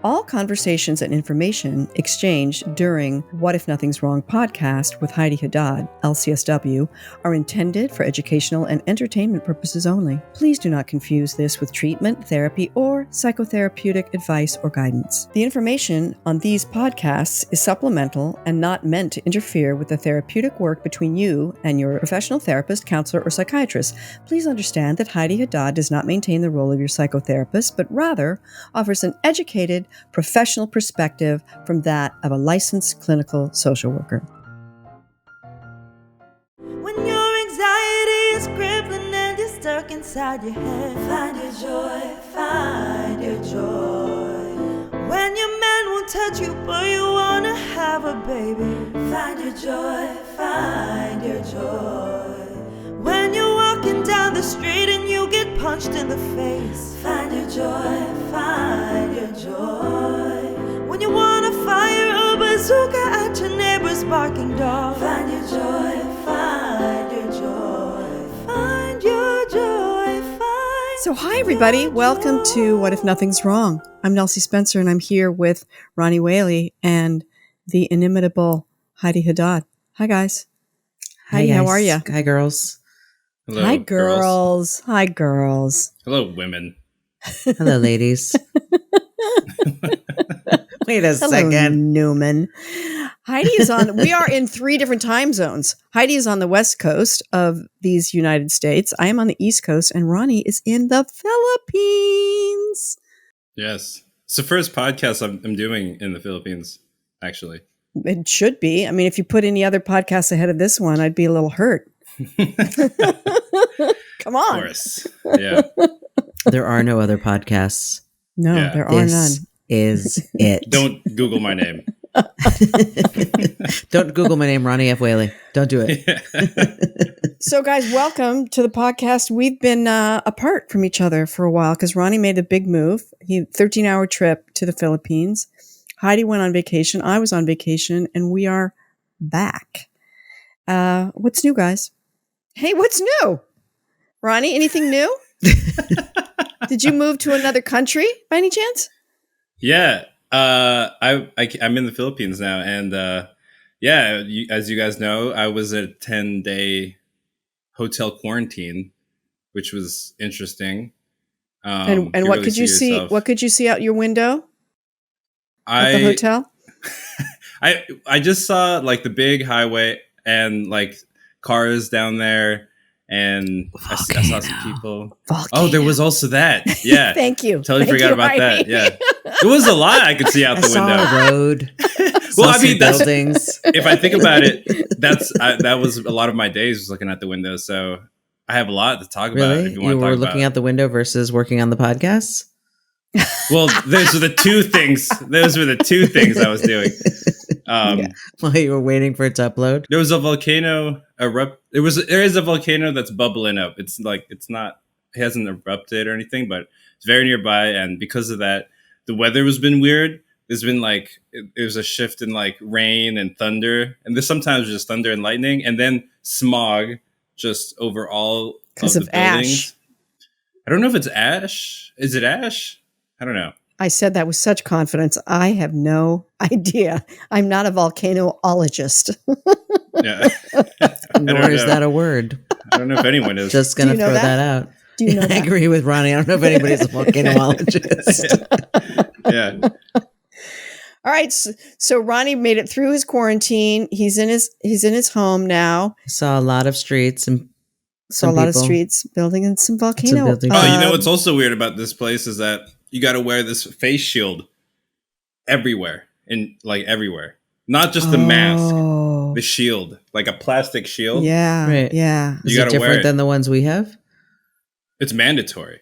All conversations and information exchanged during What If Nothing's Wrong podcast with Heidi Haddad, LCSW, are intended for educational and entertainment purposes only. Please do not confuse this with treatment, therapy, or psychotherapeutic advice or guidance. The information on these podcasts is supplemental and not meant to interfere with the therapeutic work between you and your professional therapist, counselor, or psychiatrist. Please understand that Heidi Haddad does not maintain the role of your psychotherapist, but rather offers an educated, professional perspective from that of a licensed clinical social worker. When your anxiety is crippling and you're stuck inside your head, find your joy, find your joy. When your man won't touch you but you wanna have a baby, find your joy, find your joy. When you're walking down the street and you get punched in the face, find your joy, find your joy. When you wanna fire a bazooka at your neighbor's barking dog, find your joy, find your joy, find your joy, find. So hi everybody, welcome to What If Nothing's Wrong. I'm Nelsie Spencer and I'm here with Ronnie, Whaley, and the inimitable Heidi Haddad. Hi guys. Heidi, how are you? Hi girls. Hello, Hi girls. Hi girls. Hello, women. Hello, ladies. Wait a Hello, second. Newman. Heidi is on, we are in 3 different time zones. Heidi is on the west coast of these United States. I am on the east coast and Ronnie is in the Philippines. Yes. It's the first podcast I'm doing in the Philippines, actually. It should be. I mean, if you put any other podcasts ahead of this one, I'd be a little hurt. Come on. Of course. Yeah. There are no other podcasts. No, Yeah. there are none. This is it. Don't Google my name. Don't Google my name, Ronnie F. Whaley. Don't do it. So guys, welcome to the podcast. We've been apart from each other for a while because Ronnie made a big move. 13-hour trip to the Philippines. Heidi went on vacation. I was on vacation and we are back. What's new, guys? Hey, what's new? Ronnie, anything new? Did you move to another country by any chance? Yeah. I'm in the Philippines now. And as you guys know, I was at a 10-day hotel quarantine, which was interesting. And what really could you see? yourself. What could you see out your window at the hotel? I just saw like the big highway and like cars down there, and I saw some people. Volcano. Oh, there was also that. Yeah. Thank you. Totally Thank forgot you, about Heidi. that. Yeah. There was a lot I could see out I the saw window. a road. Well, saw I mean, some that's, buildings. if I think about it, that was a lot of my days was looking out the window. So I have a lot to talk about. Really? If you want You to were talk looking about. out the window versus working on the podcast? Well, those were the two things. Those were the two things I was doing. While you were waiting for it to upload? There was a volcano there is a volcano that's bubbling up. It hasn't erupted or anything, but it's very nearby. And because of that, the weather has been weird. There's been there's a shift in like rain and thunder, and there's sometimes just thunder and lightning, and then smog just over all Because of of the buildings. ash. I don't know if it's ash. Is it ash? I don't know. I said that with such confidence. I have no idea. I'm not a volcanoologist. Yeah. Nor is that a word. I don't know if anyone is. Just going to Do you know throw that? that out. Do you know I that? agree with Ronnie. I don't know if anybody's a volcanologist. Yeah. All right. So Ronnie made it through his quarantine. He's in his home now. Saw a lot of streets and Saw a lot of streets, building, and some volcano. building. Oh, you know what's also weird about this place is that you got to wear this face shield everywhere, everywhere. Not just the mask, the shield, like a plastic shield. Yeah. Right. Yeah. Is You it gotta wear different it. than the ones we have? It's mandatory.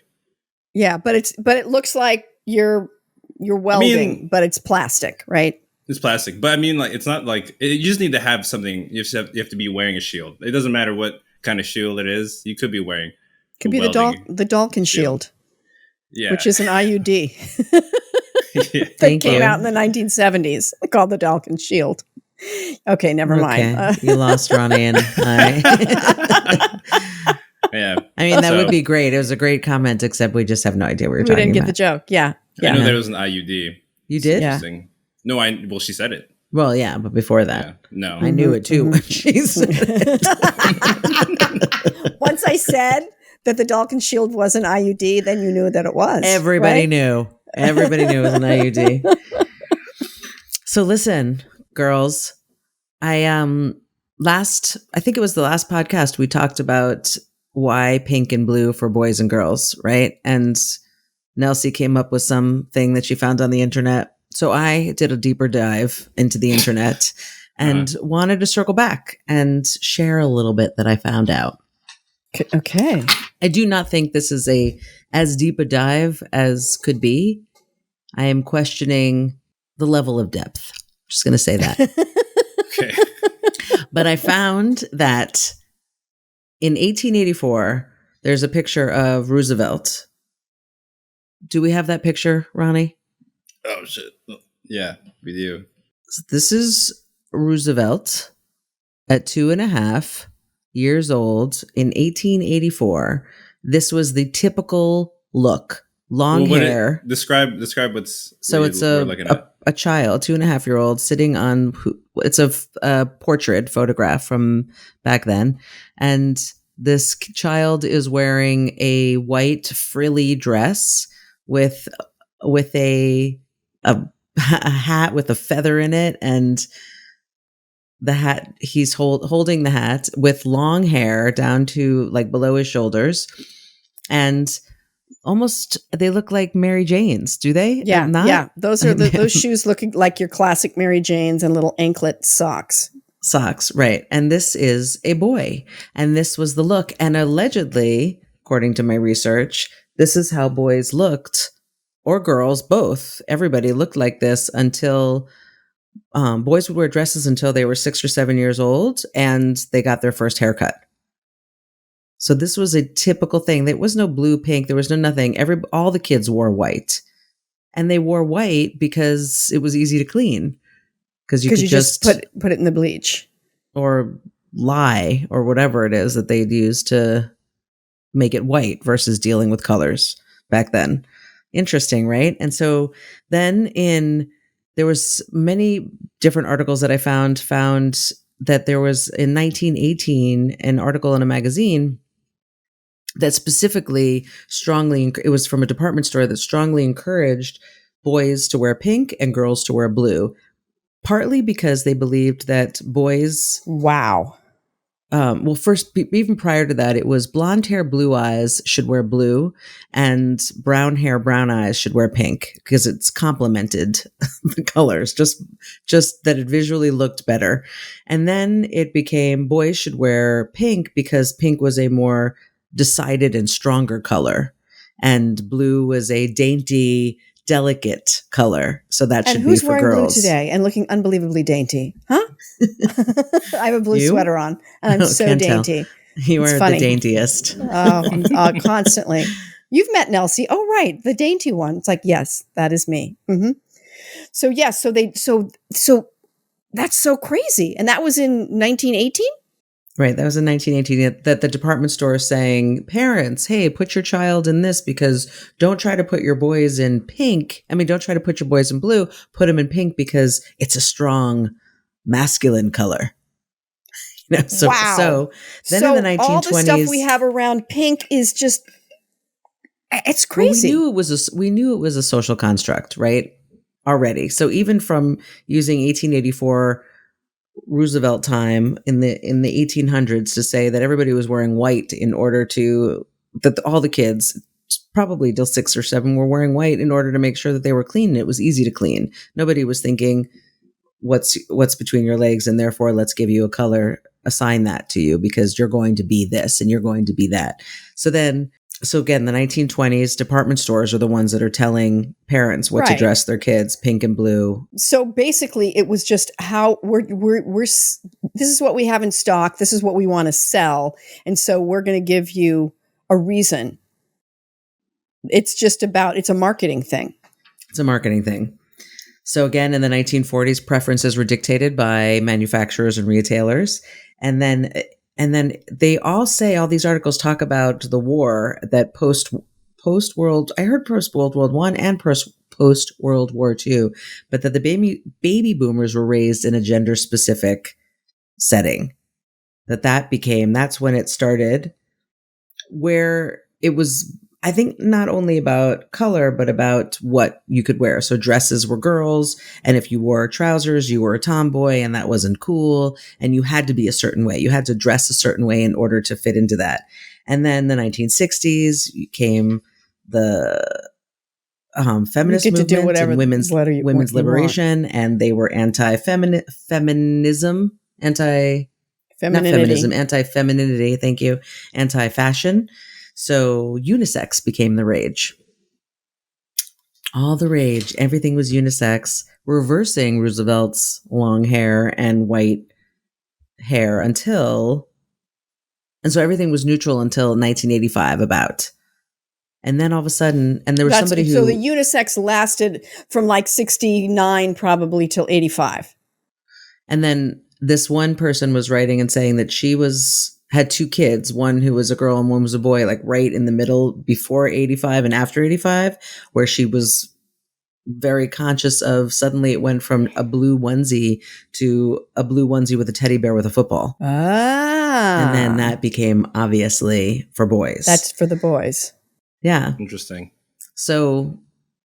Yeah. But it looks like you're welding, but it's plastic, right? It's plastic, but I mean, like, it's not like you just need to have something. You have to be wearing a shield. It doesn't matter what kind of shield it is. You could be wearing. Could be the Dalkin shield, Yeah. which is an IUD Yeah. that Thank came you. out in the 1970s called the Dalkin shield. Okay, never mind. Okay. You lost Ronnie and I. Yeah. I mean, that So- would be great. It was a great comment, except we just have no idea what you're We talking didn't get about. the joke. Yeah. I know Yeah. there was an IUD. You did? Yeah. Interesting. No, well, she said it. Well, yeah, but before that, Yeah. No. I knew it too when she said it. Once I said that the Dawkins Shield was an IUD, then you knew that it was. Everybody right? knew. Everybody knew it was an IUD. So listen, girls, I think it was the last podcast we talked about why pink and blue for boys and girls, right? And Nelsie came up with something that she found on the internet. So I did a deeper dive into the internet and wanted to circle back and share a little bit that I found out. Okay. I do not think this is as deep a dive as could be. I am questioning the level of depth. Just going to say that. Okay. But I found that in 1884, there's a picture of Roosevelt. Do we have that picture, Ronnie? Oh, shit. Yeah, we do. This is Roosevelt at 2.5 years old in 1884. This was the typical look. Long hair. Describe what's. So what it's we're looking at. a child, 2.5-year-old, sitting on. It's a portrait photograph from back then, and this child is wearing a white frilly dress with a hat with a feather in it, and the hat he's holding the hat with long hair down to like below his shoulders, and almost they look like Mary Jane's. Do they? Yeah, Not? yeah. Those are those shoes looking like your classic Mary Jane's and little anklet socks. Socks, right. And this is a boy. And this was the look. And allegedly, according to my research, this is how boys looked, or girls, both. Everybody looked like this until boys would wear dresses until they were 6 or 7 years old and they got their first haircut. So this was a typical thing. There was no blue, pink. There was no nothing. All the kids wore white. And they wore white because it was easy to clean. Because you could just put it in the bleach. Or lye or whatever it is that they'd use to make it white versus dealing with colors back then. Interesting, right? And so then there was many different articles that I found that there was in 1918 an article in a magazine that specifically it was from a department store that strongly encouraged boys to wear pink and girls to wear blue, partly because they believed that boys. Wow. Well, first, even prior to that, it was blonde hair, blue eyes should wear blue, and brown hair, brown eyes should wear pink because it's complemented the colors, just that it visually looked better. And then it became boys should wear pink because pink was a more decided and stronger color, and blue was a dainty, delicate color. So that should be for girls. And who's wearing blue today and looking unbelievably dainty? Huh? I have a blue sweater on and I'm so dainty. You are the daintiest. Constantly. You've met Nelsie. Oh, right. The dainty one. It's like, yes, that is me. Mm-hmm. So yes. So that's so crazy. And that was in 1918? Right. That was in 1918 that the department store is saying, parents, hey, put your child in this because don't try to put your boys in pink. I mean, don't try to put your boys in blue. Put them in pink because it's a strong masculine color. Wow. So then in the 1920s. All the stuff we have around pink is just, it's crazy. Well, we knew it was a social construct, right? Already. So even from using 1884 Roosevelt time in the 1800s to say that everybody was wearing white in order to that all the kids probably till 6 or 7 were wearing white in order to make sure that they were clean and it was easy to clean. Nobody was thinking what's between your legs and therefore let's give you a color, assign that to you because you're going to be this and you're going to be that. So again, the 1920s department stores are the ones that are telling parents what to dress their kids, pink and blue. So basically, it was just how we're this is what we have in stock. This is what we want to sell, and so we're going to give you a reason. It's a marketing thing. It's a marketing thing. So again, in the 1940s, preferences were dictated by manufacturers and retailers, and then they all these articles talk about the war that post World War I and post post World War II, but that the baby boomers were raised in a gender specific setting. That's when it started, where it was, I think, not only about color, but about what you could wear. So dresses were girls, and if you wore trousers, you were a tomboy, and that wasn't cool, and you had to be a certain way. You had to dress a certain way in order to fit into that. And then the 1960s came the feminist movement and women's liberation, and they were anti-feminism, anti-femininity, thank you, anti-fashion. So unisex became the rage. All the rage. Everything was unisex, reversing Roosevelt's long hair and white hair and so everything was neutral until 1985 about. And then all of a sudden, and there was somebody who... So the unisex lasted from like 69 probably till 85. And then this one person was writing and saying that she had two kids, one who was a girl and one was a boy, like right in the middle before 85 and after 85, where she was very conscious of suddenly it went from a blue onesie to a blue onesie with a teddy bear with a football. Ah. And then that became obviously for boys. That's for the boys. Yeah. Interesting. So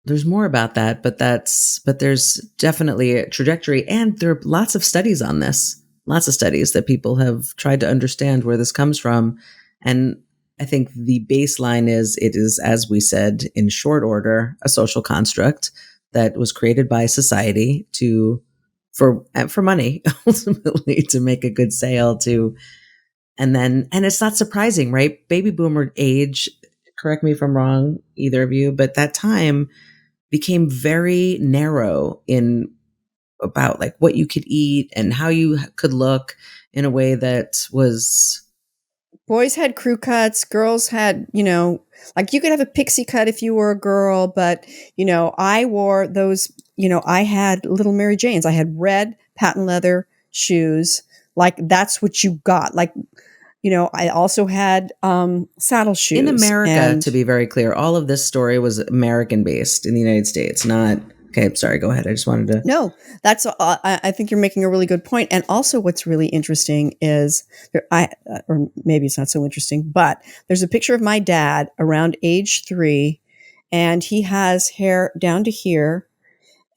there's more about that, but there's definitely a trajectory, and there are lots of studies on this. Lots of studies that people have tried to understand where this comes from. And I think the baseline is, it is, as we said, in short order, a social construct that was created by society for money, ultimately, to make a good sale and it's not surprising, right? Baby boomer age, correct me if I'm wrong, either of you, but that time became very narrow in about like what you could eat and how you could look in a way that was... Boys had crew cuts, girls had, like you could have a pixie cut if you were a girl, but, I wore those, I had little Mary Janes. I had red patent leather shoes. Like that's what you got. Like, I also had saddle shoes. In America, to be very clear, all of this story was American based in the United States, not... Okay, sorry, go ahead. I just wanted to... No, that's... I think you're making a really good point. And also what's really interesting is... or maybe it's not so interesting, but there's a picture of my dad around age 3, and he has hair down to here.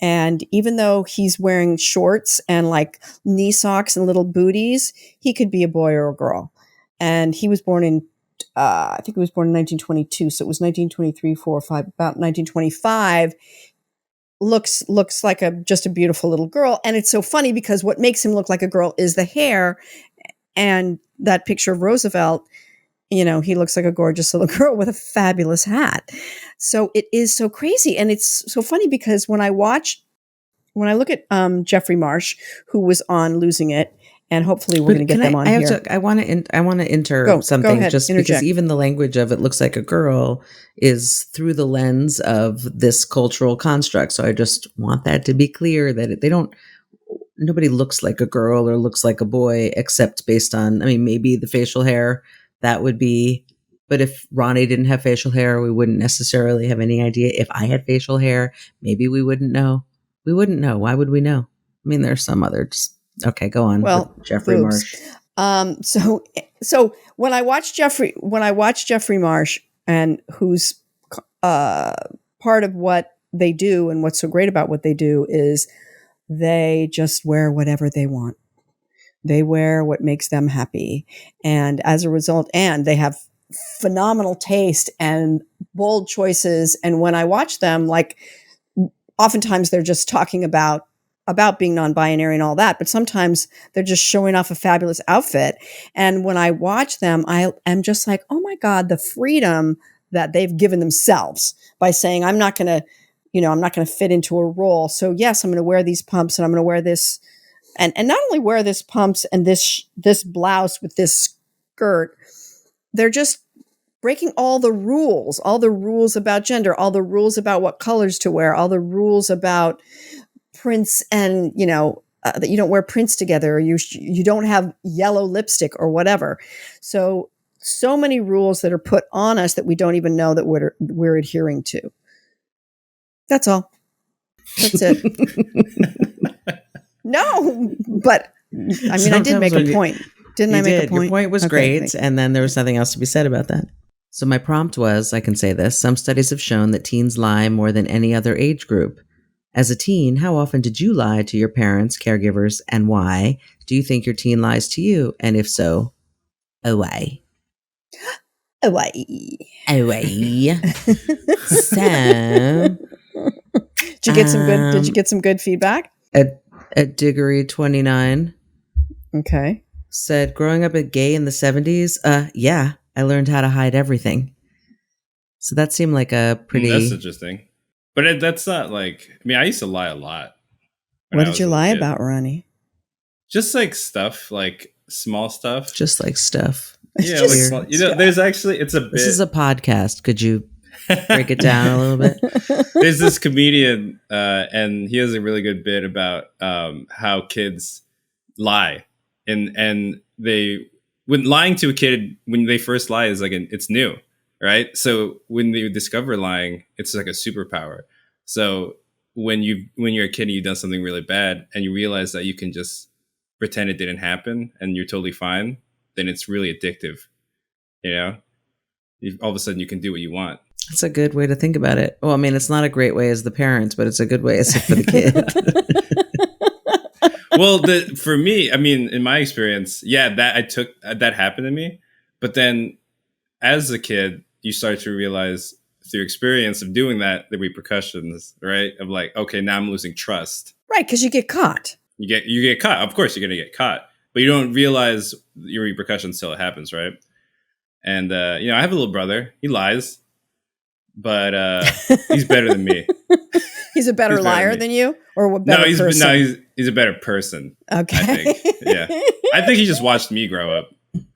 And even though he's wearing shorts and like knee socks and little booties, he could be a boy or a girl. And he was born in... I think he was born in 1922. So it was 1923, 4, 5, about 1925... looks like just a beautiful little girl. And it's so funny because what makes him look like a girl is the hair. And that picture of Roosevelt, he looks like a gorgeous little girl with a fabulous hat. So it is so crazy. And it's so funny because when I look at Jeffrey Marsh, who was on Losing It, and hopefully we're going to get them on here. I want to enter something, ahead, just interject. Because even the language of it looks like a girl is through the lens of this cultural construct. So I just want that to be clear, that nobody looks like a girl or looks like a boy, except based on, maybe the facial hair, that would be, but if Ronnie didn't have facial hair, we wouldn't necessarily have any idea. If I had facial hair, maybe we wouldn't know. We wouldn't know. Why would we know? There's some others. Okay, go on. Well, Jeffrey Marsh. So when I watch Jeffrey Marsh, and who's part of what they do, and what's so great about what they do is they just wear whatever they want. They wear what makes them happy, and as a result, and they have phenomenal taste and bold choices. And when I watch them, like oftentimes they're just talking about being non-binary and all that, but sometimes they're just showing off a fabulous outfit. And when I watch them, I am just like, oh my God, the freedom that they've given themselves by saying, I'm not going to fit into a role. So yes, I'm going to wear these pumps, and I'm going to wear this, and not only wear this pumps and this blouse with this skirt, they're just breaking all the rules about gender, all the rules about what colors to wear, all the rules about prints, and that you don't wear prints together, or you don't have yellow lipstick or whatever. So many rules that are put on us that we don't even know that we're adhering to. That's all. That's it. No, but I mean, I did make a point. Didn't I make a point? Your point was great. And then there was nothing else to be said about that. So my prompt was, I can say this, some studies have shown that teens lie more than any other age group. As a teen, how often did you lie to your parents, caregivers, and why? Do you think your teen lies to you? And if so, why? Why? Why? So, did you get some good? Did you get some good feedback? At Diggory29 Okay. said, growing up a gay in the 70s, yeah, I learned how to hide everything. So that seemed like a pretty... That's interesting. But that's not like... I mean, I used to lie a lot. What did you lie about, Ronnie? Just like stuff, like small stuff. Just like stuff. Yeah, like small, there's actually... It's a bit... This is a podcast. Could you break it down a little bit? There's this comedian, and he has a really good bit about how kids lie. And when lying to a kid, when they first lie, is like it's new, right? So when they discover lying, it's like a superpower. So when you're a kid and you've done something really bad and you realize that you can just pretend it didn't happen and you're totally fine, then it's really addictive. All of a sudden you can do what you want. That's a good way to think about it. Well, I mean, it's not a great way as the parents, but it's a good way as for the kid. Well, for me, I mean, in my experience, that happened to me. But then as a kid, you start to realize through experience of doing that, the repercussions, right? Of like, okay, now I'm losing trust. Right, because you get caught. You get caught. Of course, you're going to get caught. But you don't realize your repercussions till it happens, right? And, I have a little brother. He lies. But he's better than me. He's a better liar than you? Or a better person? He's a better person. Okay. I think. Yeah. I think he just watched me grow up.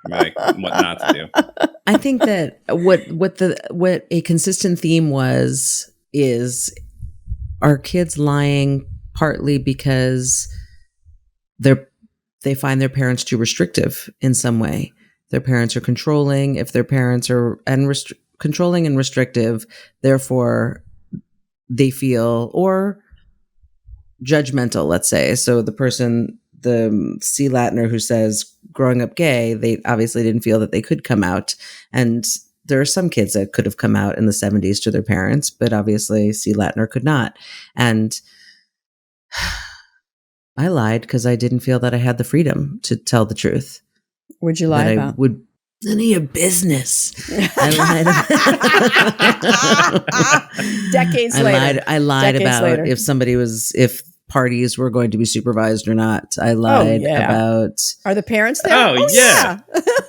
Like what not to do. I think that what a consistent theme is are kids lying partly because they find their parents too restrictive in some way. Their parents are controlling. If their parents are controlling and restrictive, therefore they feel, or judgmental, let's say. So the C. Latner who says growing up gay, they obviously didn't feel that they could come out. And there are some kids that could have come out in the 70s to their parents, but obviously C. Latner could not. And I lied because I didn't feel that I had the freedom to tell the truth. Would you lie about? None of your business. Decades later. I lied about if parties were going to be supervised or not. I lied about. Are the parents there? Oh yeah.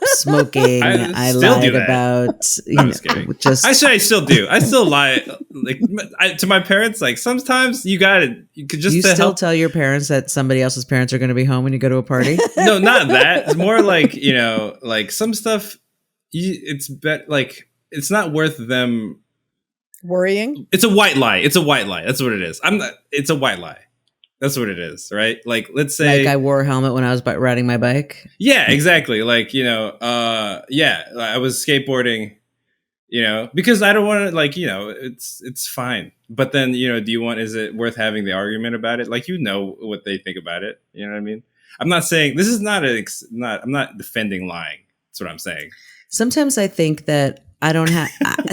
Smoking. I lied about. I'm just kidding. Actually, I still do. I still lie to my parents. Like sometimes you could just. You still tell your parents that somebody else's parents are going to be home when you go to a party? No, not that. It's more like like some stuff. It's it's not worth them worrying. It's a white lie. It's a white lie. That's what it is. It's a white lie. That's what it is, right? Like, let's say... Like I wore a helmet when I was riding my bike? Yeah, exactly. Like, I was skateboarding, because I don't want to, it's fine. But then, is it worth having the argument about it? Like, what they think about it. You know what I mean? I'm not saying... This is not I'm not defending lying. That's what I'm saying. Sometimes I think that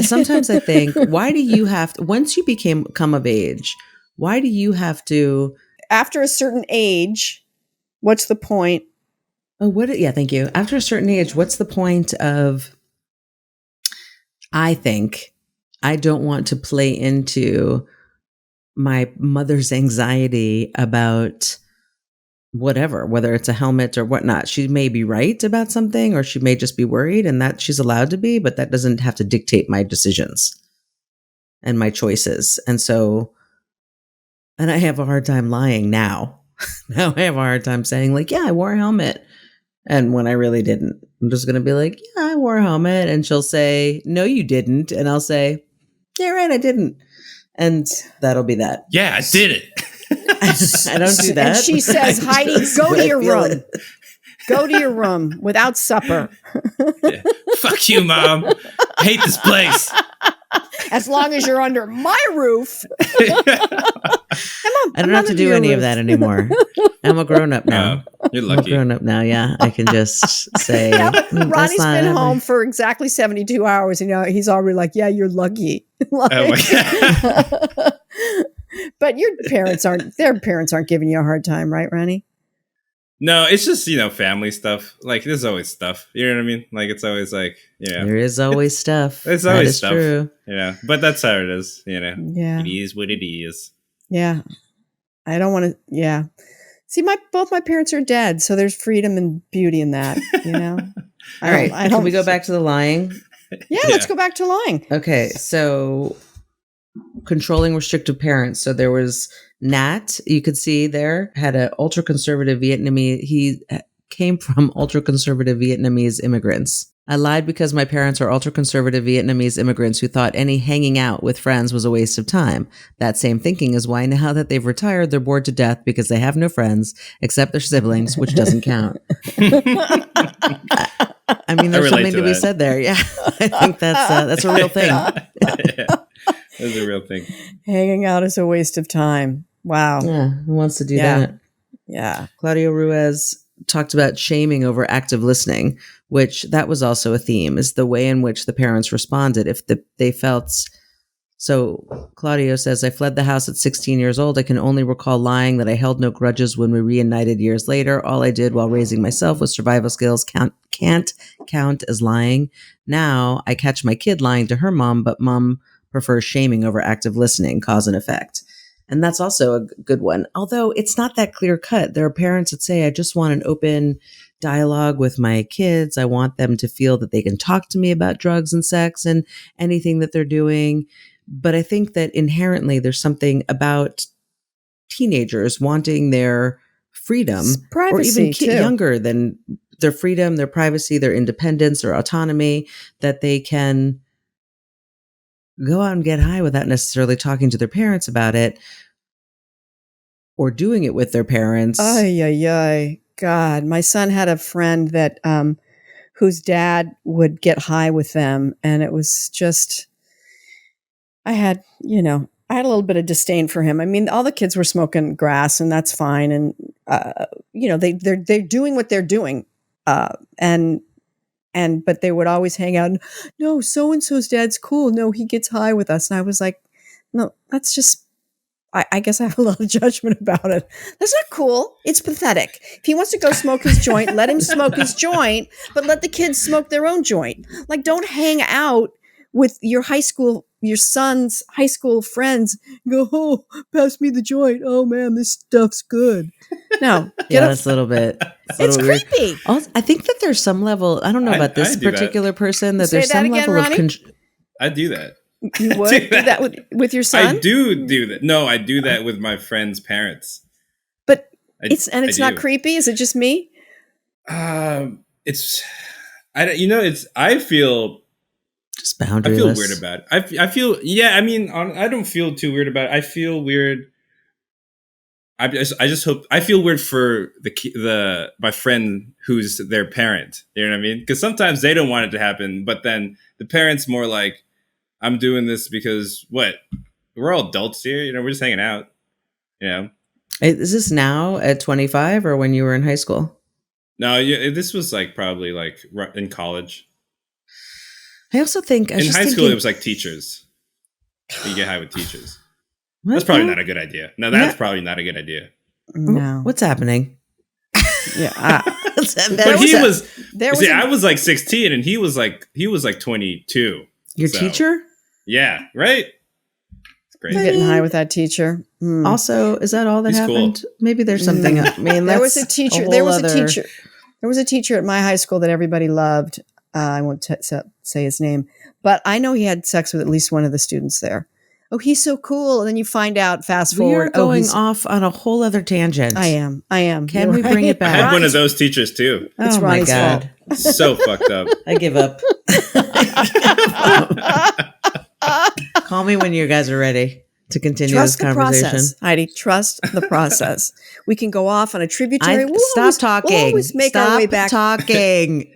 sometimes I think, why do you have to... Once you come of age, why do you have to... After a certain age, what's the point? Yeah, thank you. After a certain age, what's the point of, I think, I don't want to play into my mother's anxiety about whatever, whether it's a helmet or whatnot. She may be right about something, or she may just be worried, and that she's allowed to be, but that doesn't have to dictate my decisions and my choices. And I have a hard time lying now. Now I have a hard time saying like, yeah, I wore a helmet. And when I really didn't, I'm just going to be like, yeah, I wore a helmet. And she'll say, no, you didn't. And I'll say, yeah, right, I didn't. And that'll be that. Yeah, I did it. I don't do that. And she says, Heidi, go to your room. Go to your room without supper. Yeah. Fuck you, Mom. I hate this place. As long as you're under my roof. I don't have to do any of that anymore. I'm a grown up now. You're I'm a lucky. grown up now. Yeah, I can just say. Yeah, but "Mm, that's Ronnie's not been happening." home for exactly 72 hours, and he's already like, yeah, you're lucky. Oh my God. But their parents aren't giving you a hard time, right, Ronnie? No, it's just, family stuff. Like, there's always stuff. You know what I mean? Like, it's always like, There is always stuff. There's That always is stuff. true. Yeah. But that's how it is, Yeah. It is what it is. Yeah. I don't want to, yeah. See, both my parents are dead, so there's freedom and beauty in that, All right. Can we go back to the lying? Yeah, let's go back to lying. Okay. So controlling restrictive parents. So there was Nat, you could see there, had an ultra-conservative Vietnamese. He came from ultra-conservative Vietnamese immigrants. I lied because my parents are ultra-conservative Vietnamese immigrants who thought any hanging out with friends was a waste of time. That same thinking is why now that they've retired, they're bored to death because they have no friends except their siblings, which doesn't count. I mean, there's something to be said there. Yeah, I think that's a real thing. Yeah. That's a real thing. Hanging out is a waste of time. Wow. Yeah, who wants to do Yeah. that? Yeah. Claudio Ruiz talked about shaming over active listening, which that was also a theme, is the way in which the parents responded. If they felt... So Claudio says, I fled the house at 16 years old. I can only recall lying that I held no grudges when we reunited years later. All I did while raising myself was survival skills. Can't count as lying. Now I catch my kid lying to her mom, but mom prefers shaming over active listening, cause and effect. And that's also a good one. Although it's not that clear cut. There are parents that say, I just want an open dialogue with my kids. I want them to feel that they can talk to me about drugs and sex and anything that they're doing. But I think that inherently there's something about teenagers wanting their freedom, Privacy, or even too. younger than their freedom, their privacy, their independence, their autonomy, that they can go out and get high without necessarily talking to their parents about it or doing it with their parents. Ay, ay, ay. God, my son had a friend that whose dad would get high with them, and it was just, I had a little bit of disdain for him. I mean, all the kids were smoking grass, and that's fine, and they're doing what they're doing, but they would always hang out. And, no, so and so's dad's cool. No, he gets high with us, and I was like, no, that's just. I guess I have a lot of judgment about it. That's not cool. It's pathetic. If he wants to go smoke his joint, let him smoke his joint, but let the kids smoke their own joint. Like, don't hang out with your son's high school friends. Go, oh, pass me the joint. Oh man, this stuff's good. No, that's a little bit. It's creepy. Also, I think that there's some level. I don't know about this particular person. That Say there's that some again, level Ronnie? of. I do that. You would do that with your son? I do that. No, I do that with my friends' parents. But it's not creepy. Is it just me? I feel just boundaryless. I feel weird about it. I feel, yeah. I mean, I don't feel too weird about it. I feel weird. I just hope I feel weird for my friend who's their parent. You know what I mean? Because sometimes they don't want it to happen, but then the parent's more like, I'm doing this because what? We're all adults here. We're just hanging out. Is this now at 25 or when you were in high school? No, this was probably in college. I also think in high school it was teachers. You get high with teachers. That's probably not a good idea. No, that's probably not a good idea. No. What's happening? Yeah. I was 16 and he was 22. Your teacher? Yeah, right? It's great. You're getting high with that teacher. Mm. Also, is that all that happened? Cool. Maybe there's something. I mean, there was a teacher. There was a teacher at my high school that everybody loved. I won't say his name, but I know he had sex with at least one of the students there. Oh, he's so cool. And then you find out, fast forward. We're going off on a whole other tangent. I am. Can we bring it back? I had one of those teachers too. It's my God. So fucked up. I give up. Call me when you guys are ready to continue this conversation. Process, Heidi. Trust the process. We can go off on a tributary. Stop talking. We'll always make our way back. Talking.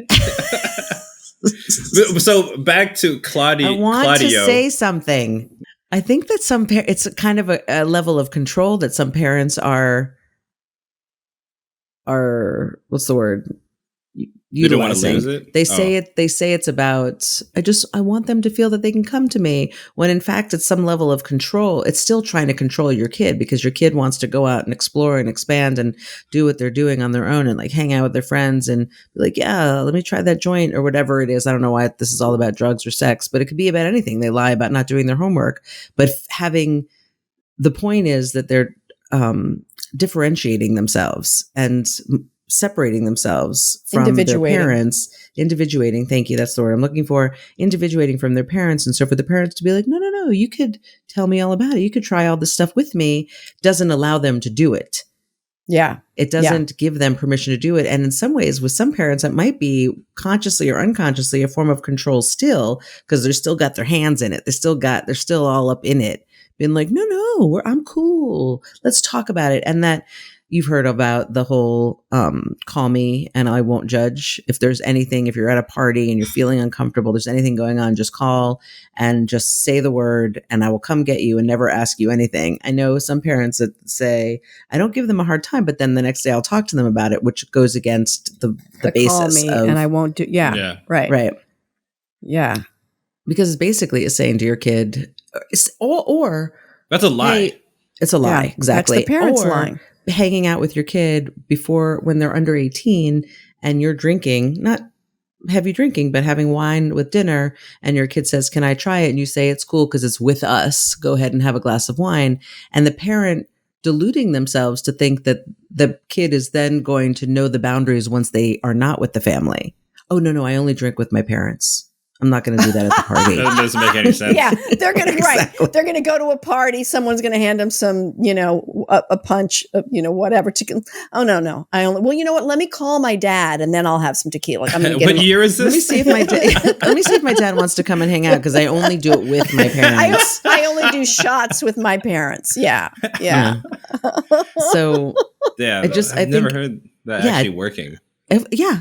So back to Claudio. I want to say something. I think that it's kind of a level of control that some parents are what's the word? They don't want to Utilizing. lose it. They say it's about, I want them to feel that they can come to me, when in fact it's some level of control. It's still trying to control your kid, because your kid wants to go out and explore and expand and do what they're doing on their own and like hang out with their friends and be like, yeah, let me try that joint or whatever it is. I don't know why this is all about drugs or sex, but it could be about anything. They lie about not doing their homework, but the point is that they're differentiating themselves and separating themselves from their parents, individuating. Thank you. That's the word I'm looking for. Individuating from their parents. And so for the parents to be like, no, you could tell me all about it. You could try all this stuff with me, doesn't allow them to do it. Yeah. It doesn't give them permission to do it. And in some ways, with some parents, it might be consciously or unconsciously a form of control still, because they're still got their hands in it. They're still all up in it, being like, no, I'm cool. Let's talk about it. And that you've heard about the whole call me and I won't judge. If there's anything, if you're at a party and you're feeling uncomfortable, there's anything going on, just call and just say the word and I will come get you and never ask you anything. I know some parents that say, I don't give them a hard time, but then the next day I'll talk to them about it, which goes against the basis call me of, and I won't do. Yeah. Right. Yeah. Because it's basically it's saying to your kid, or that's a lie. Hey, it's a lie. Yeah, exactly. That's the parents lying. Hanging out with your kid when they're under 18 and you're drinking, not heavy drinking, but having wine with dinner, and your kid says, can I try it? And you say, it's cool because it's with us. Go ahead and have a glass of wine. And the parent deluding themselves to think that the kid is then going to know the boundaries once they are not with the family. Oh, no, I only drink with my parents. I'm not going to do that at the party. That doesn't make any sense. Yeah, they're going to Exactly. They're going to go to a party. Someone's going to hand them some, a punch, whatever. Oh no. Well, you know what? Let me call my dad, and then I'll have some tequila. I'm going to get What year is this? Let me see if my dad wants to come and hang out, because I only do it with my parents. I only do shots with my parents. Yeah. So yeah, I've never heard that actually working. I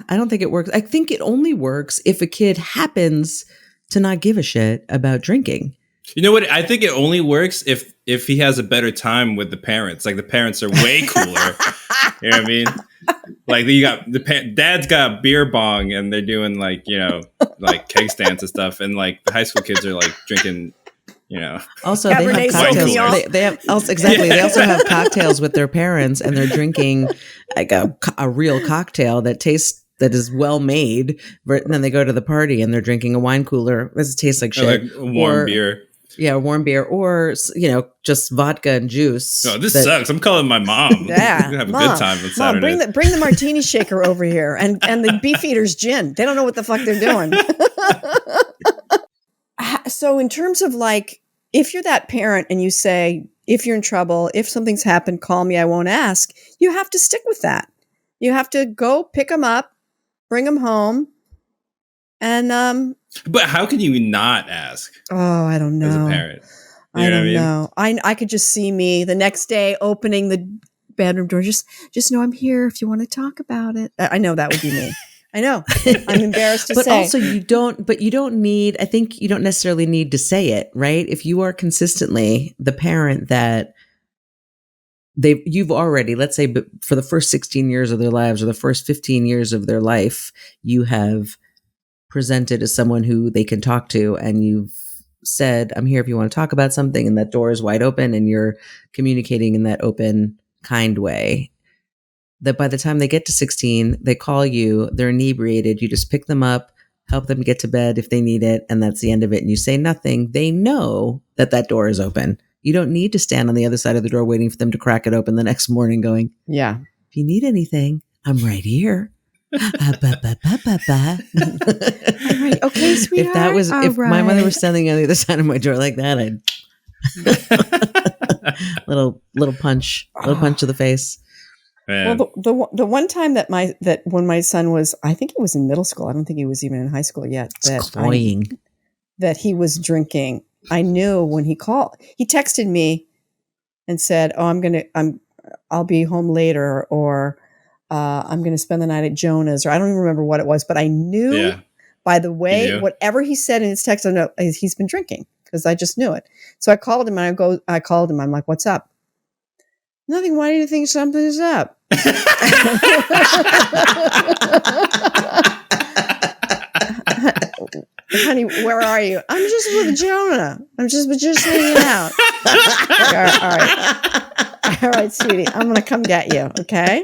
don't think it works. I think it only works if a kid happens to not give a shit about drinking. You know what? I think it only works if he has a better time with the parents. Like the parents are way cooler. You know what I mean? Like you got dad's got a beer bong and they're doing like keg stands and stuff, and like the high school kids are like drinking. Also they have cocktails. They have exactly. They also have cocktails with their parents, and they're drinking like a real cocktail that is well made. And then they go to the party and they're drinking a wine cooler. Does it taste like shit? Like warm beer. Yeah, warm beer, or just vodka and juice. Oh, this sucks. I'm calling my mom. Yeah, we're gonna have a good time on Saturday. Mom, bring the martini shaker over here, and the Beefeater's gin. They don't know what the fuck they're doing. So in terms of like, if you're that parent and you say, if you're in trouble, if something's happened, call me, I won't ask, you have to stick with that. You have to go pick them up, bring them home. And, but how can you not ask? Oh, I don't know. As a parent. I don't know. I could just see me the next day opening the bedroom door. Just know I'm here if you want to talk about it. I know that would be me. I know. I'm embarrassed to but say. But also I think you don't necessarily need to say it, right? If you are consistently the parent that you've already, let's say for the first 16 years of their lives or the first 15 years of their life, you have presented as someone who they can talk to, and you've said, I'm here if you want to talk about something, and that door is wide open and you're communicating in that open, kind way. That by the time they get to 16, they call you, they're inebriated, you just pick them up, help them get to bed if they need it, and that's the end of it. And you say nothing. They know that door is open. You don't need to stand on the other side of the door waiting for them to crack it open the next morning going, yeah, if you need anything, I'm right here. Right. Okay, sweetheart. If my mother was standing on the other side of my door like that, I'd little punch to the face. Man. Well, the one time that when my son was, I think he was in middle school. I don't think he was even in high school yet. That he was drinking. I knew when he called. He texted me and said, "Oh, I'll be home later," or "I'm going to spend the night at Jonah's," or I don't even remember what it was. But I knew by the way, whatever he said in his text, I know he's been drinking. because I just knew it. So I called him and I called him. I'm like, what's up? Nothing. Why do you think something's up? Honey, where are you? I'm just with Jonah. I'm just hanging out. All right, sweetie. I'm going to come get you. Okay.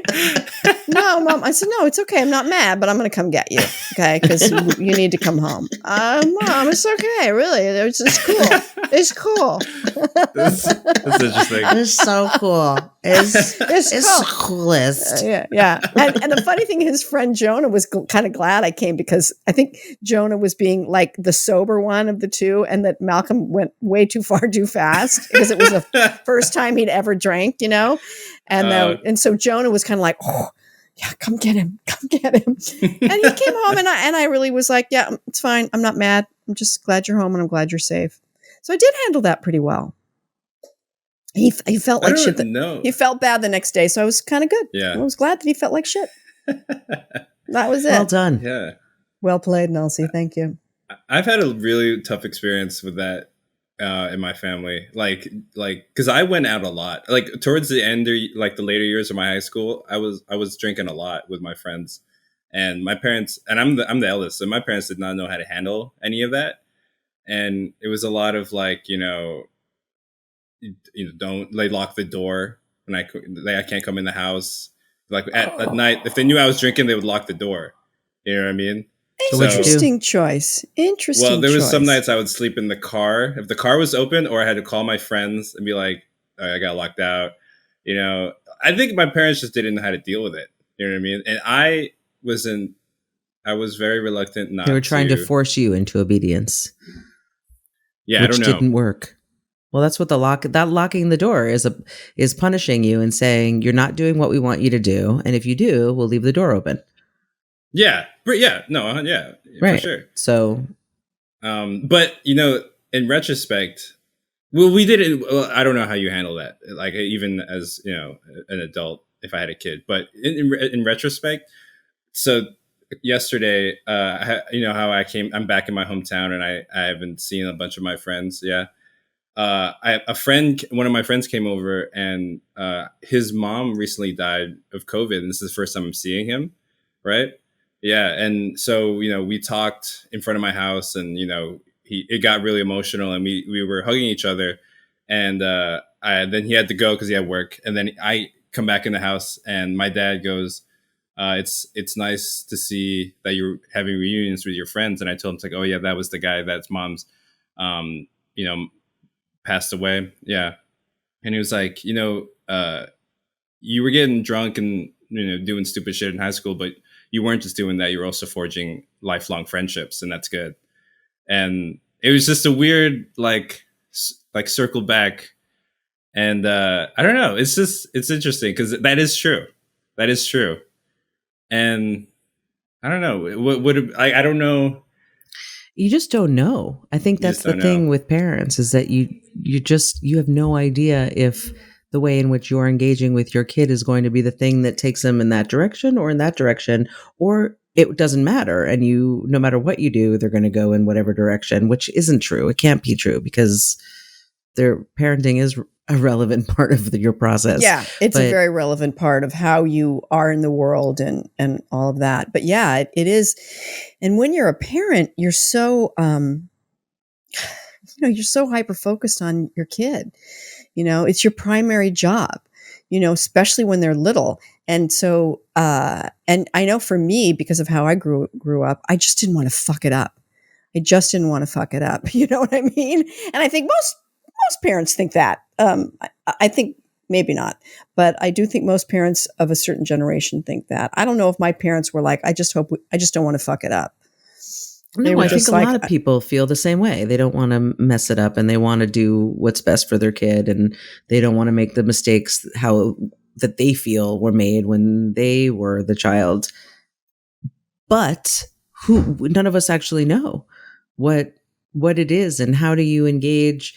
No, Mom. I said, no, it's okay. I'm not mad, but I'm going to come get you. Okay. Because you need to come home. Mom, it's okay. Really. It's cool. It's cool. That's interesting. It's so cool. It's cool. coolest. Yeah. And the funny thing, his friend Jonah was kind of glad I came because I think Jonah was being like the sober one of the two, and that Malcolm went way too far too fast because it was the first time he'd ever drank, and so Jonah was kind of like, oh yeah, come get him. And he came home, and I really was like, yeah, it's fine. I'm not mad. I'm just glad you're home, and I'm glad you're safe. So I did handle that pretty well. He felt like shit. He felt bad the next day, so I was kind of good. Yeah, I was glad that he felt like shit. That was it. Well done. Yeah. Well played, Nelsie. Thank you. I've had a really tough experience with that in my family. Like, because I went out a lot. Like towards the end, or like the later years of my high school, I was drinking a lot with my friends, and my parents. And I'm the eldest, so my parents did not know how to handle any of that. And it was a lot of like, don't lock the door when I can't come in the house. Like at night, if they knew I was drinking, they would lock the door. You know what I mean? Interesting choice. Interesting. Well, there was some nights I would sleep in the car if the car was open, or I had to call my friends and be like, oh, I got locked out. I think my parents just didn't know how to deal with it. You know what I mean? And I was very reluctant not to. They were trying to force you into obedience. Yeah, I don't know. Which didn't work. Well, that's what locking the door is punishing you and saying you're not doing what we want you to do, and if you do, we'll leave the door open. Yeah, right. For sure. So, but in retrospect, well, we did it. Well, I don't know how you handle that. Like even as an adult, if I had a kid, but in retrospect, so yesterday, how I'm back in my hometown, and I haven't seen a bunch of my friends. Yeah. One of my friends came over, and his mom recently died of COVID, and this is the first time I'm seeing him. Right. Yeah. And so, we talked in front of my house, and, it got really emotional, and we were hugging each other, and then he had to go because he had work. And then I come back in the house, and my dad goes, it's nice to see that you're having reunions with your friends. And I told him, it's like, oh yeah, that was the guy that's mom's, passed away. Yeah. And he was like, you were getting drunk and, doing stupid shit in high school, but you weren't just doing that. You were also forging lifelong friendships, and that's good. And it was just a weird, like circle back. And I don't know. It's interesting because that is true. That is true. And I don't know. I don't know. You just don't know. I think that's the thing with parents is that you have no idea if the way in which you're engaging with your kid is going to be the thing that takes them in that direction or in that direction, or it doesn't matter. And no matter what you do, they're going to go in whatever direction, which isn't true. It can't be true because their parenting is a relevant part of your process. Yeah, it's a very relevant part of how you are in the world and all of that. But yeah, it is. And when you're a parent, you're so, you're so hyper focused on your kid. It's your primary job, especially when they're little. And so, and I know for me, because of how I grew up, I just didn't want to fuck it up. You know what I mean? And I think most parents think that. I think maybe not, but I do think most parents of a certain generation think that. I don't know if my parents were like, I just don't want to fuck it up. No, I think a lot of people feel the same way. They don't want to mess it up, and they want to do what's best for their kid, and they don't want to make the mistakes that they feel were made when they were the child. But none of us actually know what it is, and how do you engage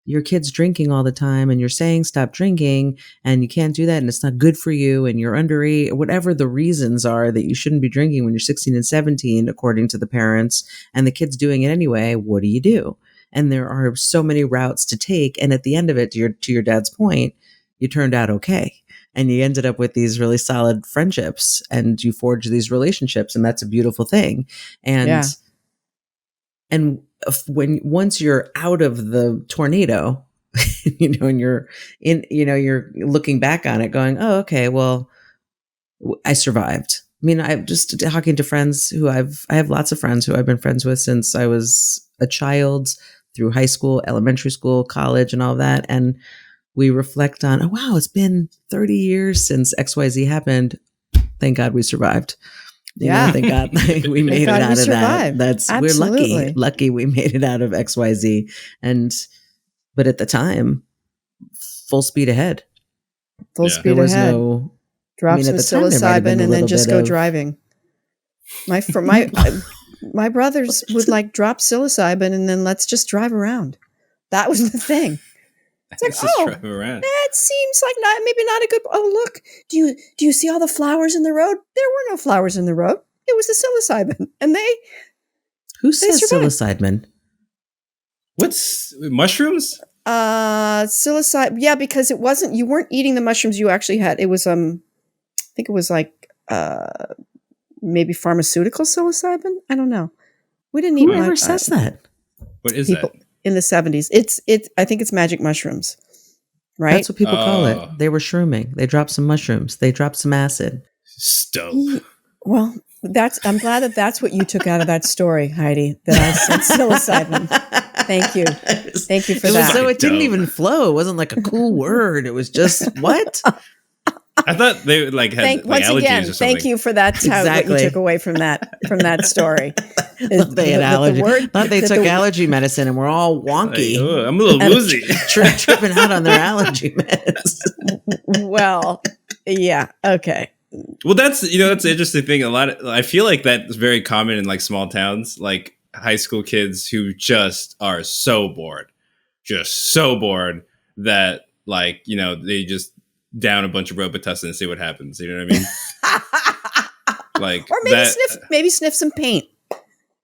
your kid's drinking all the time, and you're saying stop drinking, and you can't do that, and it's not good for you, and you're underage, whatever the reasons are that you shouldn't be drinking when you're 16 and 17, according to the parents, and the kid's doing it anyway. What do you do? and there are so many routes to take. And at the end of it, to your dad's point, you turned out okay. And you ended up with these really solid friendships and you forged these relationships. And that's a beautiful thing. And, Yeah. and once you're out of the tornado, and you're you're looking back on it going, oh, okay, well, I survived. I mean, I'm just talking to friends I have lots of friends who I've been friends with since I was a child, through high school, elementary school, college, and all that. And we reflect on, oh, wow, it's been 30 years since XYZ happened. Thank God we survived. Thank God we made it out of that. Absolutely. We're lucky we made it out of XYZ. But at the time, full speed ahead. Full speed There was ahead. no, Drop at some the time, there might have been psilocybin a and then little just bit go of- driving. My brothers would like drop psilocybin and then let's just drive around. That was the thing. It's like, Just drive around. that seems like maybe not a good. Oh, look, do you see all the flowers in the road? There were no flowers in the road. It was the psilocybin, and Who they says survived. psilocybin? What's mushrooms? Psilocybin. Yeah, because you weren't eating the mushrooms. You actually had. It was I think it was like maybe pharmaceutical psilocybin. I don't know. We didn't eat. Whoever says that? What is people that? in the 70s. I think it's magic mushrooms, right? That's what people call Oh. it. They were shrooming. They dropped some mushrooms. They dropped some acid. Stoke. Well, I'm glad that's what you took out of that story, Heidi. That I said psilocybin. Thank you. Thank you for that. So it didn't Dope. even flow. It wasn't like a cool word. It was just what? I thought they had like Once allergies again, or something. thank you for that. What Exactly. you took away from that story. Thought they had allergy. Thought they took allergy medicine and we're all wonky. Like, I'm a little woozy. Tripping out on their allergy meds. Well, yeah, okay. Well, that's the interesting thing. I feel like that's very common in like small towns, like high school kids who just are so bored that like, they just down a bunch of Robitussin and see what happens. You know what I mean? Like, Or maybe sniff some paint.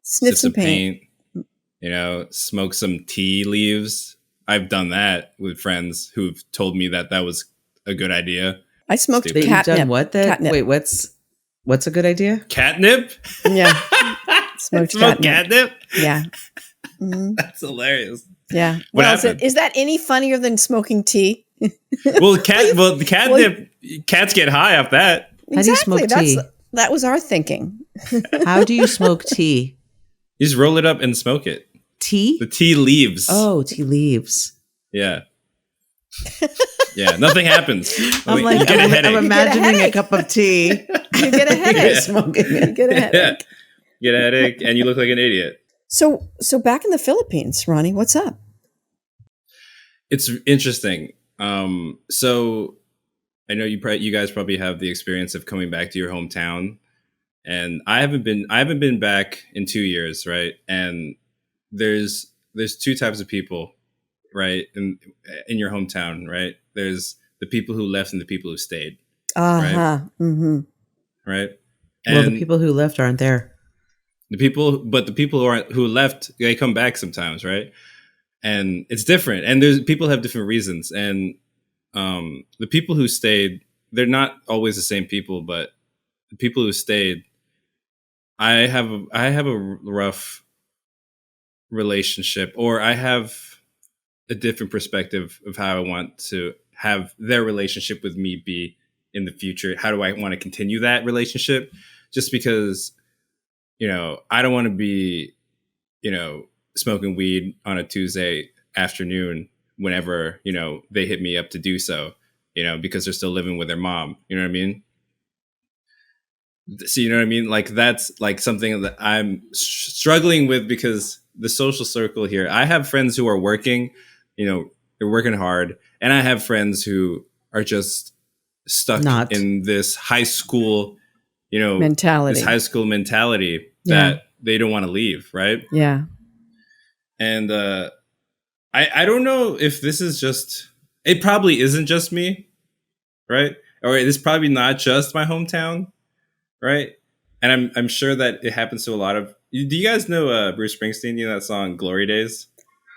Sniff some paint. Smoke some tea leaves. I've done that with friends who've told me that was a good idea. I smoked Stupid. You've catnip. done what? Catnip. Wait, what's a good idea? Catnip? Yeah. Smoked Smoke catnip. catnip? Yeah. Mhm. That's hilarious. Yeah. What Well, happened? is that any funnier than smoking tea? Well, the catnip, cats get high off that. How do you smoke tea? That was our thinking. How do you smoke tea? You just roll it up and smoke it. Tea? The tea leaves. Oh, tea leaves. Yeah. Yeah, nothing happens. I'm You like, get a I'm headache. imagining a headache. cup of tea. You get a headache. Smoking You it. get a headache. You get a headache and you look like an idiot. So back in the Philippines, Ronnie, what's up? It's interesting. So I know you guys probably have the experience of coming back to your hometown, and I haven't been back in 2 years, right? And there's two types of people, right, in your hometown, right? There's the people who left and the people who stayed, Uh-huh. Mm-hmm. right? Well, the And people who left aren't there. the people who left, they come back sometimes, right? And it's different, and people have different reasons, and the people who stayed, they're not always the same people, but the people who stayed, I have a rough relationship, or I have a different perspective of how I want to have their relationship with me be in the future. How do I want to continue that relationship? Just because, I don't want to be, smoking weed on a Tuesday afternoon whenever, they hit me up to do so, because they're still living with their mom. You know what I mean? So, you know what I mean? Like, that's like something that I'm struggling with, because the social circle here, I have friends who are working, they're working hard. And I have friends who are just stuck in this high school, mentality. this high school mentality that they don't want to leave. Right. Yeah. And, I don't know if this is it probably isn't just me, right? Or it's probably not just my hometown, right? And I'm sure that it happens to a lot of. Do you guys know Bruce Springsteen? You know that song "Glory Days"?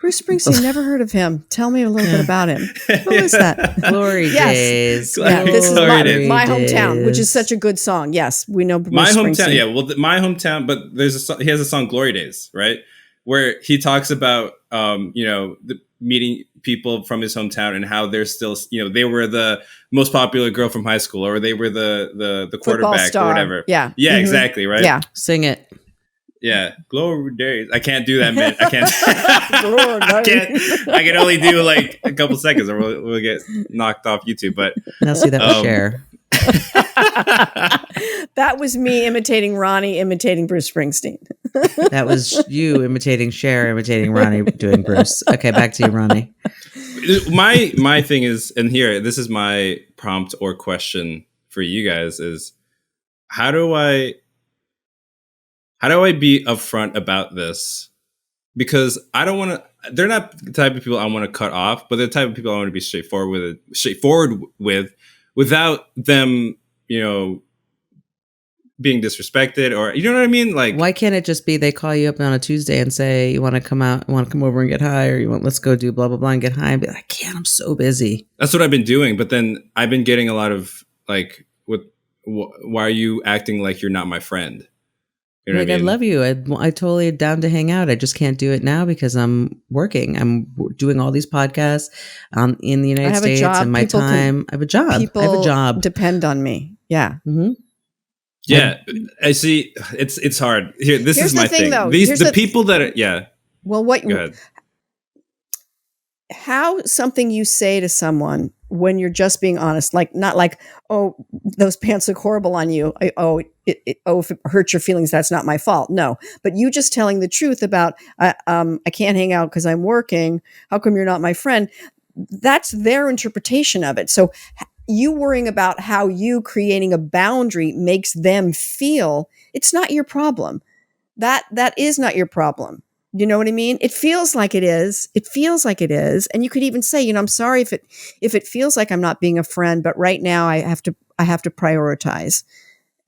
Bruce Springsteen, never heard of him. Tell me a little bit about him. Who is that? Glory Yes. days. Yeah, this is Glory my days. hometown, which is such a good song. Yes, we know Bruce My hometown, Springsteen. yeah. Well, my hometown, but he has a song "Glory Days," right, where he talks about meeting people from his hometown and how they're still, they were the most popular girl from high school, or they were the quarterback or whatever. Yeah, exactly, right. Yeah, Sing it. Yeah, glory days. I can't do that, man. I can't. I can only do like a couple seconds, or we'll get knocked off YouTube. But Nelsie, that was Cher. That was me imitating Ronnie, imitating Bruce Springsteen. That was you imitating Cher, imitating Ronnie, doing Bruce. Okay, back to you, Ronnie. My thing is, and here, this is my prompt or question for you guys: is how do I be upfront about this? Because I don't want to. They're not the type of people I want to cut off, but they're the type of people I want to be straightforward with, without them, being disrespected, or you know what I mean. Like, why can't it just be they call you up on a Tuesday and say you want to come over and get high, or let's go do blah blah blah and get high, and be like, I can't, I'm so busy. That's what I've been doing, but then I've been getting a lot of like, why are you acting like you're not my friend? You know like, what I mean? I love you. I totally down to hang out. I just can't do it now because I'm working. I'm doing all these podcasts in the United States and my time. I have a job. People I have a job. Depend on me. Yeah. Mm-hmm. Yeah, I see. It's hard. Here's is my thing. Though. The people that are, yeah. Well, go ahead. How something you say to someone when you're just being honest, like not like, oh, those pants look horrible on you. If it hurts your feelings, that's not my fault. No, but you just telling the truth about, I can't hang out because I'm working. How come you're not my friend? That's their interpretation of it. So you worrying about how you creating a boundary makes them feel, it's not your problem. That is not your problem. You know what I mean? It feels like it is. It feels like it is. And you could even say, I'm sorry if it feels like I'm not being a friend, but right now I have to prioritize.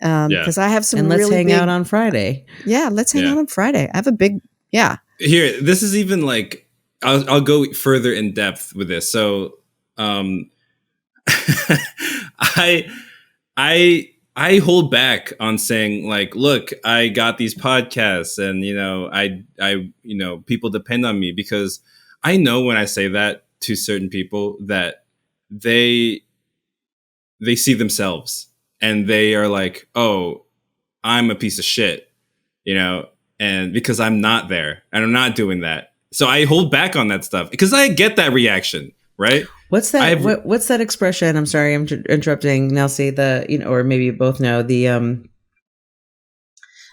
Because I have some and let's really hang big, out on Friday. Yeah, let's hang out on Friday. I have a big, yeah. Here, this is even like, I'll go further in depth with this. So, I hold back on saying like, look, I got these podcasts and, I people depend on me, because I know when I say that to certain people that they see themselves and they are like, oh, I'm a piece of shit, and because I'm not there and I'm not doing that. So I hold back on that stuff because I get that reaction, right? What's that? What's that expression? I'm sorry, I'm interrupting, Nelsie. Or maybe you both know the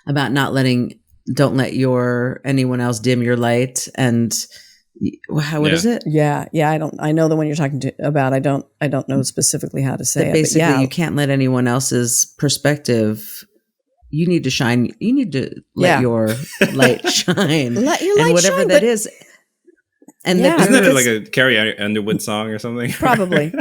about don't let anyone else dim your light. And what is it? Yeah. I know the one you're talking about. I don't know specifically how to say it. Basically, you can't let anyone else's perspective. You need to shine. You need to let your light shine. Let your light and whatever shine, that is. And isn't that like a Carrie Underwood song or something? Probably.